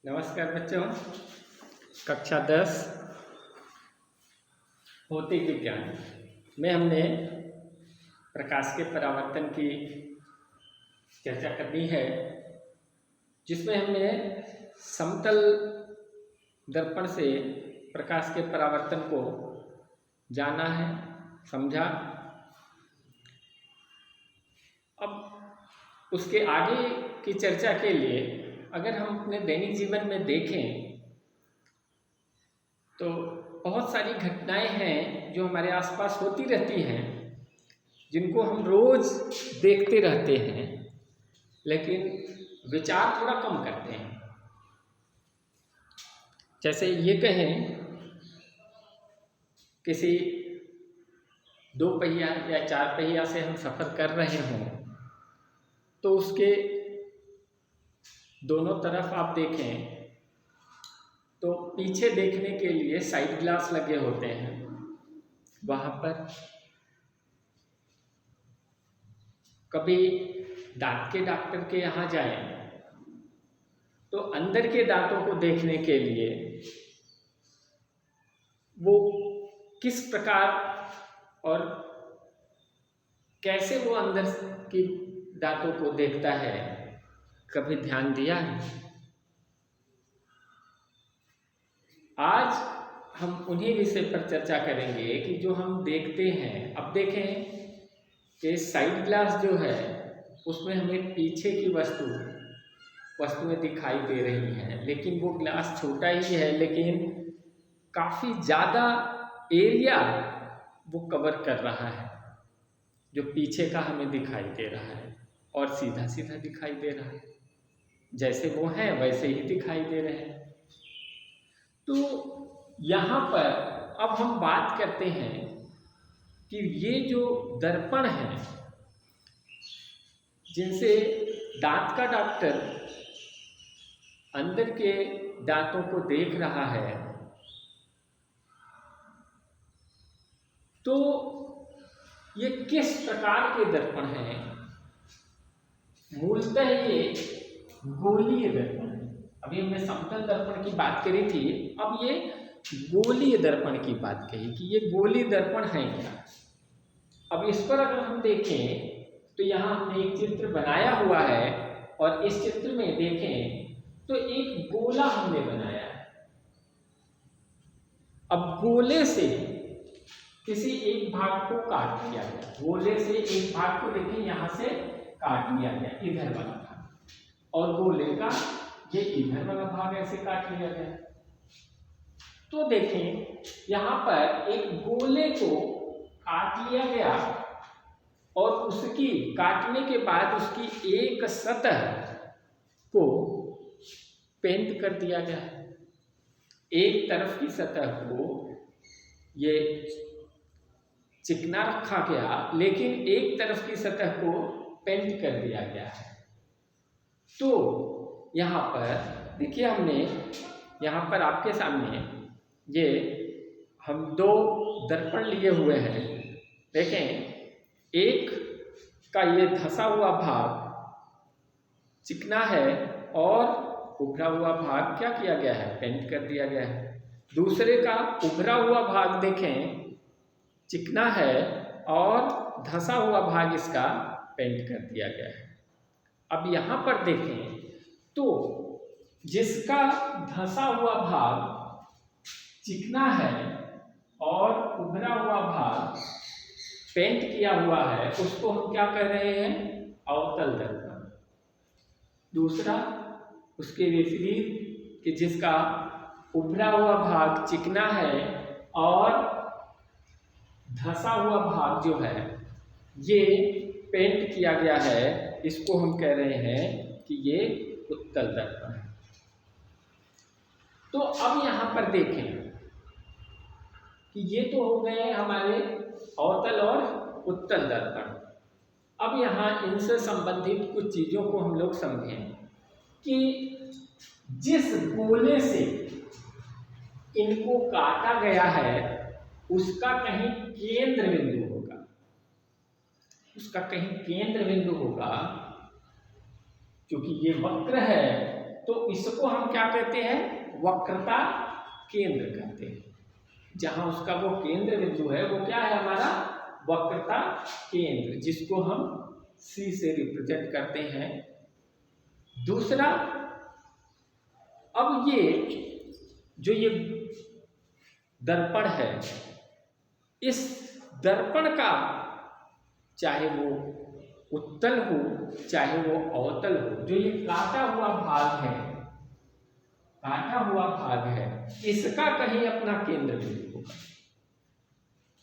नमस्कार बच्चों। कक्षा 10 भौतिक विज्ञान में हमने प्रकाश के परावर्तन की चर्चा करनी है, जिसमें हमने समतल दर्पण से प्रकाश के परावर्तन को जाना है, समझा। अब उसके आगे की चर्चा के लिए अगर हम अपने दैनिक जीवन में देखें तो बहुत सारी घटनाएं हैं जो हमारे आसपास होती रहती हैं, जिनको हम रोज देखते रहते हैं, लेकिन विचार थोड़ा कम करते हैं। जैसे ये कहें किसी 2 पहिया या 4 पहिया से हम सफ़र कर रहे हों तो उसके दोनों तरफ आप देखें तो पीछे देखने के लिए साइड ग्लास लगे होते हैं। वहाँ पर कभी दांत के डॉक्टर के यहाँ जाएं तो अंदर के दांतों को देखने के लिए वो किस प्रकार और कैसे वो अंदर की दांतों को देखता है, कभी ध्यान दिया है? आज हम उन्हीं विषय पर चर्चा करेंगे कि जो हम देखते हैं। अब देखें कि साइड ग्लास जो है उसमें हमें पीछे की वस्तुएं दिखाई दे रही हैं, लेकिन वो ग्लास छोटा ही है, लेकिन काफ़ी ज़्यादा एरिया वो कवर कर रहा है। जो पीछे का हमें दिखाई दे रहा है और सीधा सीधा दिखाई दे रहा है, जैसे वो हैं वैसे ही दिखाई दे रहे हैं। तो यहाँ पर अब हम बात करते हैं कि ये जो दर्पण है जिनसे दांत का डॉक्टर अंदर के दांतों को देख रहा है, तो ये किस प्रकार के दर्पण हैं? मूलतः ये गोलीय दर्पण है। अभी हमने समतल दर्पण की बात करी थी, अब ये गोलीय दर्पण की बात कही कि ये गोलीय दर्पण है क्या। अब इस पर अगर हम देखें तो यहाँ हमने एक चित्र बनाया हुआ है और इस चित्र में देखें तो एक गोला हमने बनाया है। अब गोले से किसी एक भाग को काट लिया गया, गोले से एक भाग को देखें यहाँ से काट लिया गया, इधर वाला भाग, और गोले का ये इधर वाला भाग ऐसे काट लिया गया। तो देखें यहाँ पर एक गोले को काट लिया गया और उसकी काटने के बाद उसकी एक सतह को पेंट कर दिया गया। एक तरफ की सतह को ये चिकना रखा गया, लेकिन एक तरफ की सतह को पेंट कर दिया गया है। तो यहाँ पर देखिए, हमने यहाँ पर आपके सामने ये हम 2 दर्पण लिए हुए हैं। देखें, एक का ये धंसा हुआ भाग चिकना है और उभरा हुआ भाग क्या किया गया है, पेंट कर दिया गया है। दूसरे का उभरा हुआ भाग देखें चिकना है और धंसा हुआ भाग इसका पेंट कर दिया गया है। अब यहाँ पर देखें तो जिसका धंसा हुआ भाग चिकना है और उभरा हुआ भाग पेंट किया हुआ है, उसको हम क्या कह रहे हैं, अवतल दर्पण। दूसरा उसके विपरीत कि जिसका उभरा हुआ भाग चिकना है और धंसा हुआ भाग जो है ये पेंट किया गया है, इसको हम कह रहे हैं कि ये उत्तल दर्पण है। तो अब यहाँ पर देखें कि ये तो हो गए हमारे अवतल और उत्तल दर्पण। अब यहाँ इनसे संबंधित कुछ चीज़ों को हम लोग समझें कि जिस गोले से इनको काटा गया है उसका कहीं केंद्र बिंदु होगा, उसका कहीं केंद्र बिंदु होगा। क्योंकि ये वक्र है तो इसको हम क्या कहते हैं, वक्रता केंद्र कहते हैं। जहां उसका वो केंद्र बिंदु है वो क्या है हमारा, वक्रता केंद्र, जिसको हम C से रिप्रेजेंट करते हैं। दूसरा, अब ये जो ये दर्पण है, इस दर्पण का चाहे वो उत्तल हो चाहे वो अवतल हो, जो ये काटा हुआ भाग है, काटा हुआ भाग है, इसका कहीं अपना केंद्र बिंदु होगा।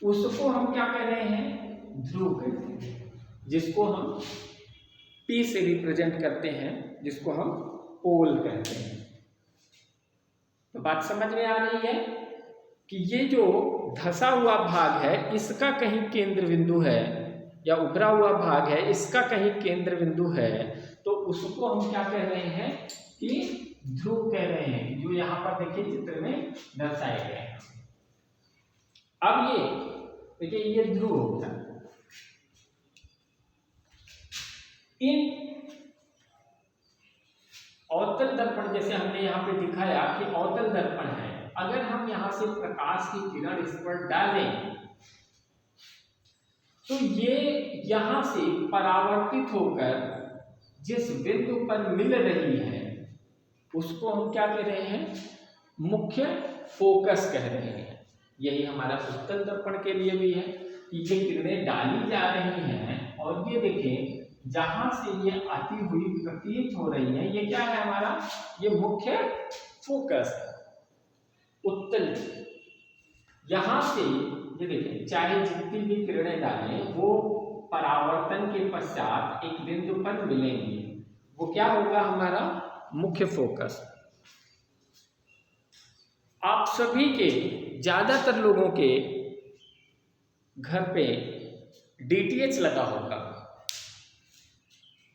उसको हम क्या कह रहे हैं, ध्रुव कहते हैं, जिसको हम P से रिप्रेजेंट करते हैं, जिसको हम पोल कहते हैं। तो बात समझ में आ रही है कि ये जो धंसा हुआ भाग है इसका कहीं केंद्र बिंदु है, या उभरा हुआ भाग है इसका कहीं केंद्र बिंदु है, तो उसको हम क्या कह रहे हैं कि ध्रुव कह रहे हैं, जो यहाँ पर देखिए चित्र में दर्शाए गए हैं। अब ये देखिए ये ध्रुव होता है। इन अवतल दर्पण, जैसे हमने यहाँ पे दिखाया कि अवतल दर्पण है, अगर हम यहाँ से प्रकाश की किरण इस पर डालें तो ये यहाँ से परावर्तित होकर जिस बिंदु पर मिल रही है उसको हम क्या कह रहे हैं, मुख्य फोकस कह रहे हैं। यही हमारा उत्तल दर्पण के लिए भी है कि ये किरणें डाली जा रही हैं और ये देखें जहां से ये आती हुई प्रतीत हो रही है, ये क्या है हमारा, ये मुख्य फोकस है उत्तल। यहां से ये देखें चाहे जितनी भी किरणें डालें वो परावर्तन के पश्चात एक बिंदु पर मिलेंगी, वो क्या होगा हमारा मुख्य फोकस। आप सभी के, ज्यादातर लोगों के घर पे DTH लगा होगा,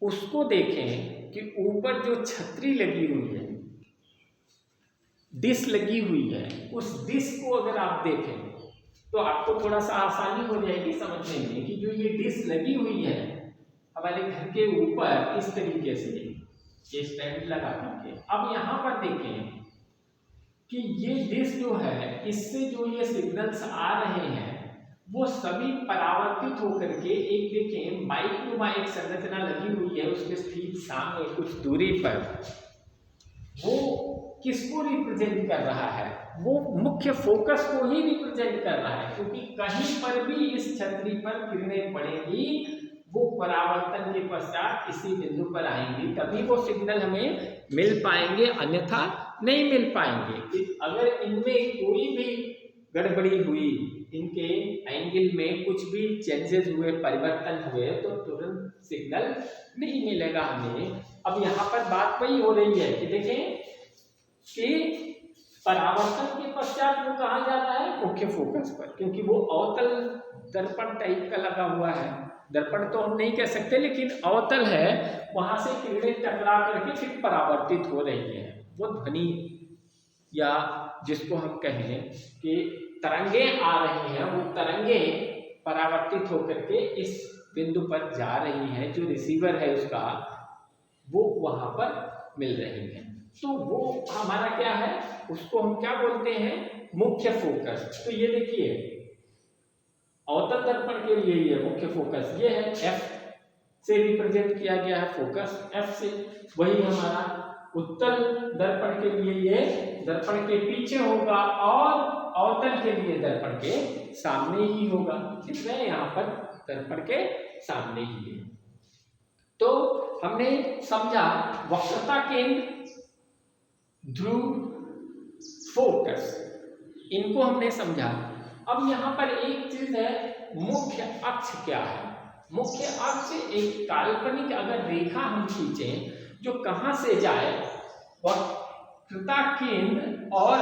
उसको देखें कि ऊपर जो छतरी लगी हुई है, डिश लगी हुई है, उस डिश को अगर आप देखें तो आपको थोड़ा सा आसानी हो जाएगी समझने में कि जो ये डिश लगी हुई है हमारे घर के ऊपर इस तरीके से ये स्टैंड लगा करके, अब यहाँ पर देखें कि ये डिश जो है इससे जो ये सिग्नल्स आ रहे हैं वो सभी परावर्तित होकर के एक देखें माइक्रोमा एक संरचना लगी हुई है उसके ठीक सामने कुछ दूरी पर, वो किसको रिप्रेजेंट कर रहा है, वो मुख्य फोकस को ही रिप्रेजेंट कर रहा है, क्योंकि कहीं पर भी इस छतरी पर किरणें पड़ेंगी वो परावर्तन के पश्चात इसी बिंदु पर आएंगी, तभी वो सिग्नल हमें मिल पाएंगे, अन्यथा नहीं मिल पाएंगे। अगर इनमें कोई भी गड़बड़ी हुई, इनके एंगल में कुछ भी चेंजेस हुए, परिवर्तन हुए, तो तुरंत सिग्नल नहीं मिलेगा हमें। अब यहाँ पर बात वही हो रही है कि देखें कि परावर्तन के पश्चात वो कहाँ जाता है, मुख्य फोकस पर, क्योंकि वो अवतल दर्पण टाइप का लगा हुआ है। दर्पण तो हम नहीं कह सकते लेकिन अवतल है, वहां से किरणें टकरा करके फिर परावर्तित हो रही है। वो ध्वनि या जिसको हम कहें कि तरंगे आ रही हैं, वो तरंगे परावर्तित होकर के इस बिंदु पर जा रही हैं, जो रिसीवर है उसका वो वहां पर मिल रही है। तो वो हमारा क्या है, उसको हम क्या बोलते हैं, मुख्य फोकस। तो ये देखिए अवतल दर्पण के लिए ये मुख्य फोकस ये है, F से रिप्रेजेंट किया गया है फोकस F से। वही हमारा उत्तल दर्पण के लिए ये दर्पण के पीछे होगा और अवतल के लिए दर्पण के सामने ही होगा, इसलिए यहाँ पर दर्पण के सामने ही है। तो हमने समझा वक्रता केंद्र, ध्रुव, फोकस, इनको हमने समझा। अब यहाँ पर एक चीज है, मुख्य अक्ष क्या है। मुख्य अक्ष एक काल्पनिक अगर रेखा हम खींचें जो कहाँ से जाए, वक्रता केंद्र और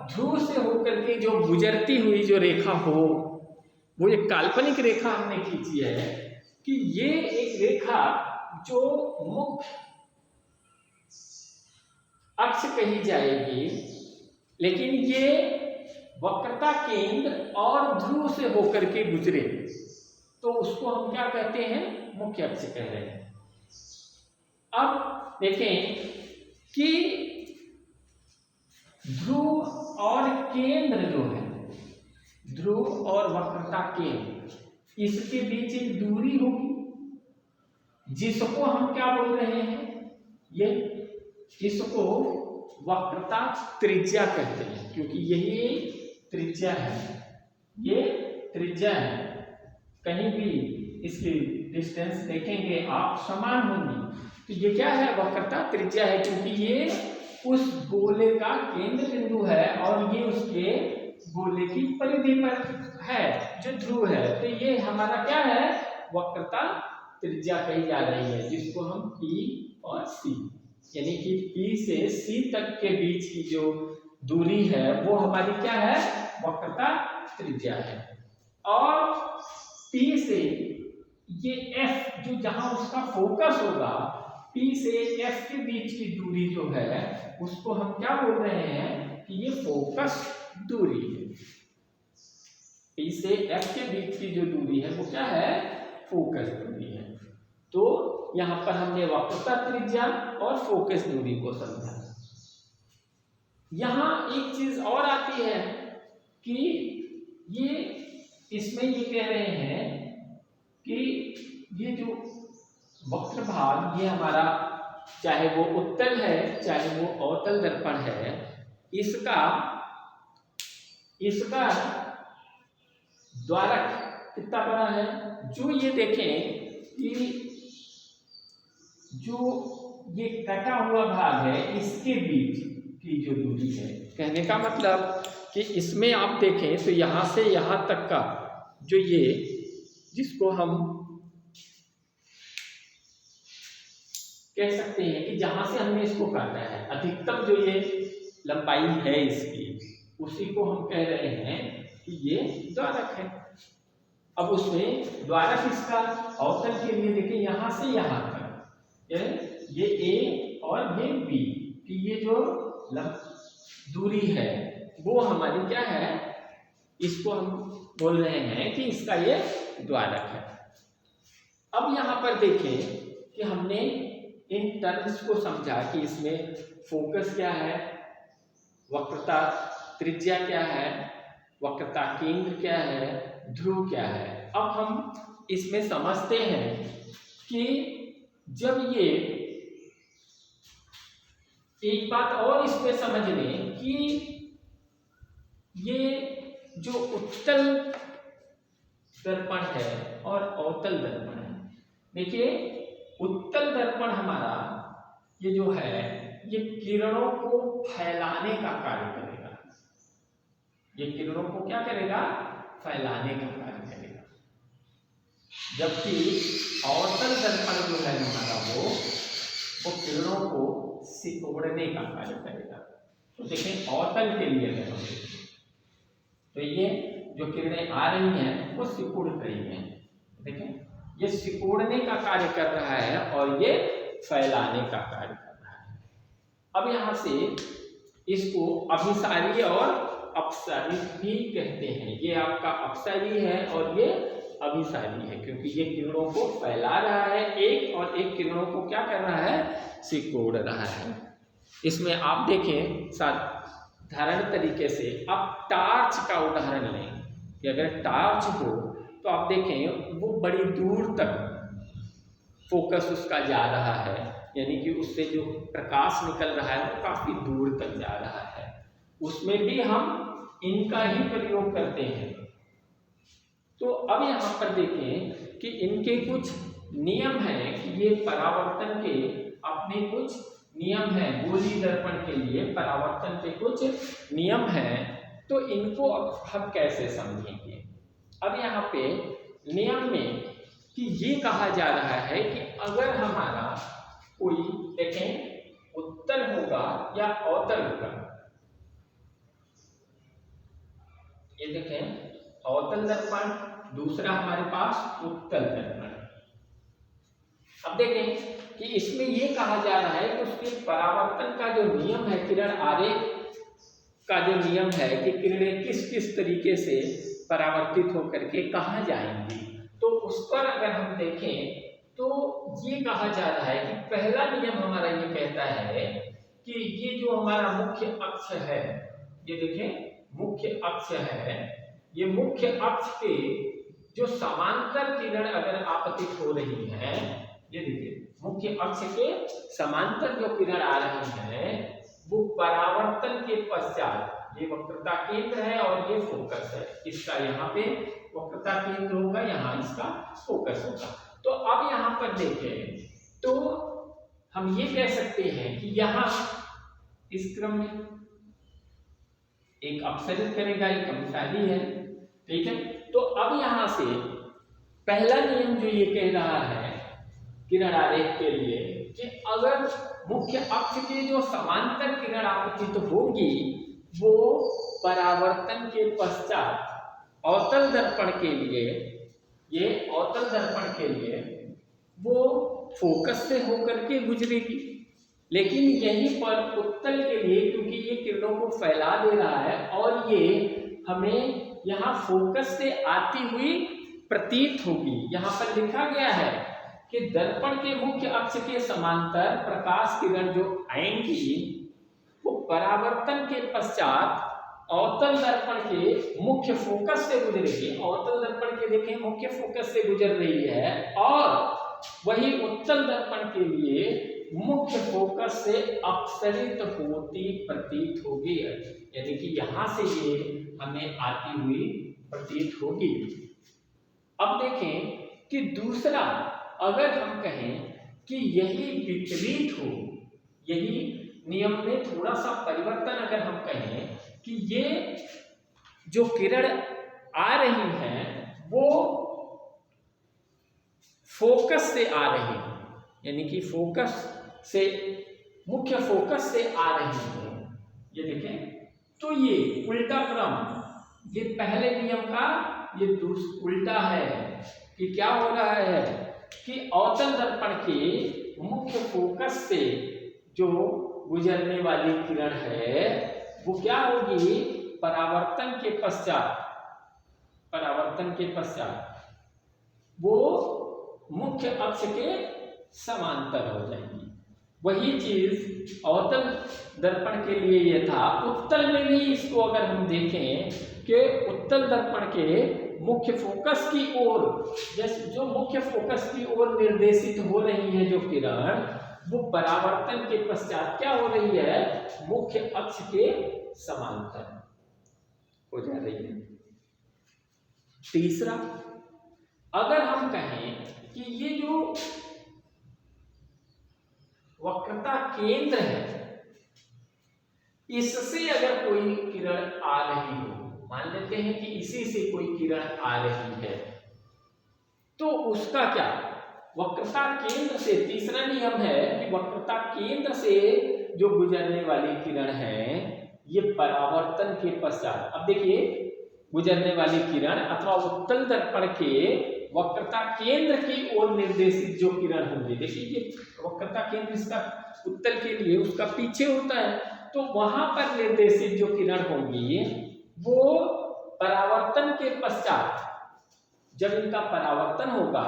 ध्रुव से होकर के जो गुजरती हुई जो रेखा हो, वो एक काल्पनिक रेखा हमने खींची है कि ये एक रेखा जो मुख्य अक्ष कही जाएगी, लेकिन ये वक्रता केंद्र और ध्रुव से होकर के गुजरे तो उसको हम क्या कहते हैं, मुख्य अक्ष कह रहे हैं। अब देखें कि ध्रुव और केंद्र जो है, ध्रुव और वक्रता केंद्र, इसके बीच एक दूरी होगी जिसको हम क्या बोल रहे हैं, ये इसको वक्रता त्रिज्या कहते हैं, क्योंकि यही त्रिज्या है, ये त्रिज्या है। कहीं भी इसकी डिस्टेंस देखेंगे आप समान होंगी, तो ये क्या है, वक्रता त्रिज्या है, क्योंकि ये उस गोले का केंद्र बिंदु है और ये उसके गोले की परिधि पर है जो ध्रुव है। तो ये हमारा क्या है, वक्रता त्रिज्या कही जा रही है, जिसको हम P और C, यानी कि P से C तक के बीच की जो दूरी है वो हमारी क्या है, वक्रता त्रिज्या है। और P से ये F जो जहां उसका फोकस होगा, P से F के बीच की दूरी जो है उसको हम क्या बोल रहे हैं कि ये फोकस दूरी है। P से F के बीच की जो दूरी है वो क्या है, फोकस दूरी है। तो यहां पर हमने वक्रता त्रिज्या और फोकस दूरी को समझा। यहां एक चीज और आती है कि ये इसमें ये कह रहे हैं कि ये जो वक्र भाग, ये हमारा चाहे वो उत्तल है चाहे वो अवतल दर्पण है, इसका द्वारक कितना बड़ा है, जो ये देखें कि जो ये कटा हुआ भाग है इसके बीच की जो दूरी है, कहने का मतलब कि इसमें आप देखें तो यहां से यहां तक का जो ये, जिसको हम कह सकते हैं कि जहां से हमने इसको काटा है, अधिकतम जो ये लंबाई है इसकी, उसी को हम कह रहे हैं कि ये द्वारक है। अब उसमें द्वारक इसका अवतल के लिए देखिए यहां से यहां तक ये A और ये B की ये जो दूरी है वो हमारी क्या है, इसको हम बोल रहे हैं कि इसका ये द्वारक है। अब यहां पर देखें कि हमने इन टर्म्स को समझा कि इसमें फोकस क्या है, वक्रता त्रिज्या क्या है, वक्रता केंद्र क्या है, ध्रुव क्या है। अब हम इसमें समझते हैं कि जब ये, एक बात और इसमें समझ लें कि ये जो उत्तल दर्पण है और अवतल दर्पण है, देखिए उत्तल दर्पण हमारा ये जो है ये किरणों को फैलाने का कार्य करेगा, ये किरणों को क्या करेगा, फैलाने का कार्य करेगा। जबकि अवतल दर्पण जो है हमारा वो किरणों को सिकोड़ने का कार्य करेगा। तो देखें अवतल के लिए है, तो ये जो किरणें आ रही हैं वो सिकुड़ रही हैं, देखें ये सिकोड़ने का कार्य कर रहा है और ये फैलाने का कार्य कर रहा है। अब यहां से इसको अभिसारी और अपसारी भी कहते हैं, ये आपका अपसारी है और ये अभिसारी है, क्योंकि ये किरणों को फैला रहा है एक, और एक किरणों को क्या कर रहा है, सिकोड़ रहा है। इसमें आप देखें साधारण तरीके से, आप टार्च का उदाहरण लें कि अगर टार्च हो तो आप देखें वो बड़ी दूर तक फोकस उसका जा रहा है, यानी कि उससे जो प्रकाश निकल रहा है वो काफी दूर तक जा रहा है। उसमें भी हम इनका ही प्रयोग करते हैं। तो अब यहाँ पर देखें कि इनके कुछ नियम हैं कि ये परावर्तन के अपने कुछ नियम हैं, गोली दर्पण के लिए परावर्तन के कुछ नियम हैं। तो इनको अब हम कैसे समझेंगे। अब यहाँ पे नियम में कि ये कहा जा रहा है कि अगर हमारा कोई देखें उत्तल होगा या अवतल होगा, ये देखें अवतल दर्पण, दूसरा हमारे पास उत्तल दर्पण। अब देखें कि इसमें ये कहा जा रहा है कि उसके परावर्तन का जो नियम है, किरण आरेख का जो नियम है कि किरणें किस किस तरीके से परावर्तित होकर के कहाँ जाएंगी, तो उस पर अगर हम देखें तो ये कहा जा रहा है कि पहला नियम हमारा ये कहता है कि ये जो हमारा मुख्य अक्ष है, ये देखें मुख्य अक्ष है, ये मुख्य अक्ष के जो समांतर किरण अगर आपतित हो रही है, ये देखिए मुख्य अक्ष के समांतर जो किरण आ रही है वो परावर्तन के पश्चात, ये वक्रता केंद्र है और ये फोकस है, इसका यहाँ पे वक्रता केंद्र होगा, यहाँ इसका फोकस होगा। तो अब यहाँ पर देखें तो हम ये कह सकते हैं कि यहाँ इस क्रम में एक अपसरित करेगा, एक क्रमशाली है, ठीक है। तो अब यहाँ से पहला नियम जो ये कह रहा है किरण आरेख के लिए कि अगर मुख्य अक्ष के जो समांतर किरण आपतित होगी वो परावर्तन के पश्चात अवतल दर्पण के लिए, ये अवतल दर्पण के लिए वो फोकस से होकर के गुजरेगी, लेकिन यहीं पर उत्तल के लिए क्योंकि ये किरणों को फैला दे रहा है और ये हमें यहाँ फोकस से आती हुई प्रतीत होगी। यहाँ पर लिखा गया है कि दर्पण के मुख्य अक्ष के समांतर प्रकाश किरण जो आएंगी वो परावर्तन के पश्चात अवतल दर्पण के मुख्य फोकस से गुजरेगी। अवतल दर्पण के देखें मुख्य फोकस से गुजर रही है और वही उत्तल दर्पण के लिए मुख्य फोकस से अपसरित होती प्रतीत होगी, यानी कि यहां से ये हमें आती हुई प्रतीत होगी। अब देखें कि दूसरा, अगर हम कहें कि यही विपरीत हो, यही नियम में थोड़ा सा परिवर्तन अगर हम कहें कि ये जो किरण आ रही है वो फोकस से आ रही है, यानी कि फोकस से, मुख्य फोकस से आ रही है, ये देखें तो ये उल्टा क्रम, ये पहले नियम का ये उल्टा है कि क्या हो रहा है कि अवतल दर्पण के मुख्य फोकस से जो गुजरने वाली किरण है वो क्या होगी, परावर्तन के पश्चात, परावर्तन के पश्चात वो मुख्य अक्ष के समांतर हो जाएंगी। वही चीज अवतल दर्पण के लिए ये था। उत्तल में भी इसको अगर हम देखें कि उत्तल दर्पण के मुख्य फोकस की ओर, जैसे जो मुख्य फोकस की ओर निर्देशित हो रही है जो किरण, वो परावर्तन के पश्चात क्या हो रही है, मुख्य अक्ष के समांतर हो जा रही है। तीसरा, अगर हम कहें कि ये जो वक्रता केंद्र है इससे अगर कोई किरण आ रही हो, मान लेते हैं कि इसी से कोई किरण आ रही है, तो उसका क्या, वक्रता केंद्र से, तीसरा नियम है कि वक्रता केंद्र से जो गुजरने वाली किरण है ये परावर्तन के पश्चात, अब देखिए गुजरने वाली किरण अथवा उत्तल दर्पण के वक्रता केंद्र की ओर निर्देशित जो किरण होंगी, देखिए ये वक्रता केंद्र इसका उत्तल के लिए उसका पीछे होता है, तो वहां पर निर्देशित जो किरण होंगी वो परावर्तन के पश्चात, जब इनका परावर्तन होगा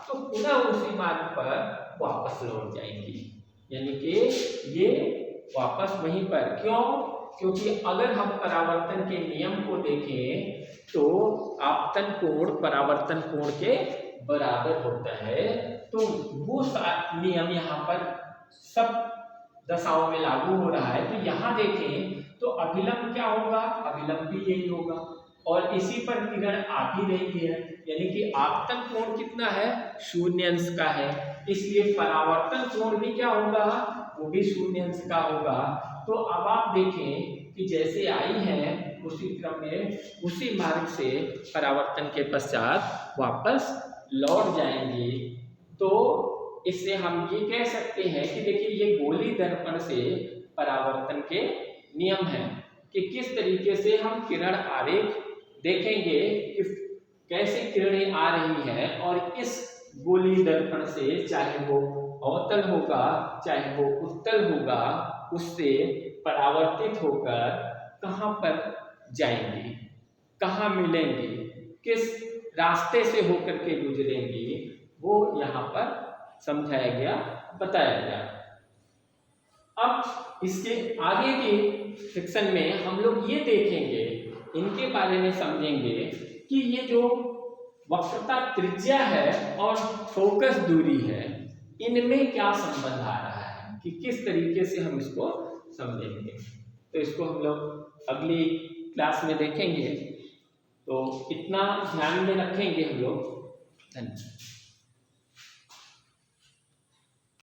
तो पुनः उसी मार्ग पर वापस लौट जाएंगी, यानी कि ये वापस वहीं पर, क्यों, क्योंकि अगर हम परावर्तन के नियम को देखें तो आपतन कोण परावर्तन कोण के बराबर होता है, तो वो नियम यहाँ पर सब दशाओं में लागू हो रहा है। तो यहाँ देखें तो अभिलंब क्या होगा, अभिलंब भी यही होगा और इसी पर किरण आ भी रही है, यानी कि आपतन कोण कितना है, 0 अंश का है, इसलिए परावर्तन कोण भी क्या होगा, वो भी 0 अंश का होगा। तो अब आप देखें कि जैसे आई है उसी क्रम में उसी मार्ग से परावर्तन के पश्चात वापस लौट जाएंगी। तो इससे हम ये कह सकते हैं कि देखिए ये गोली दर्पण से परावर्तन के नियम हैं कि किस तरीके से हम किरण आरेख देखेंगे कि कैसे किरणें आ रही हैं और इस गोली दर्पण से, चाहे वो अवतल होगा चाहे वो उत्तल होगा, उससे परावर्तित होकर कहाँ पर जाएंगे, कहाँ मिलेंगे, किस रास्ते से होकर के गुजरेंगे, वो यहाँ पर समझाया गया, बताया गया। अब इसके आगे के सेक्शन में हम लोग ये देखेंगे, इनके बारे में समझेंगे कि ये जो वक्रता त्रिज्या है और फोकस दूरी है, इनमें क्या संबंध आ रहा है, कि किस तरीके से हम इसको समझेंगे। तो इसको हम लोग अगली क्लास में देखेंगे। तो इतना ध्यान में रखेंगे हम लोग। धन्यवाद।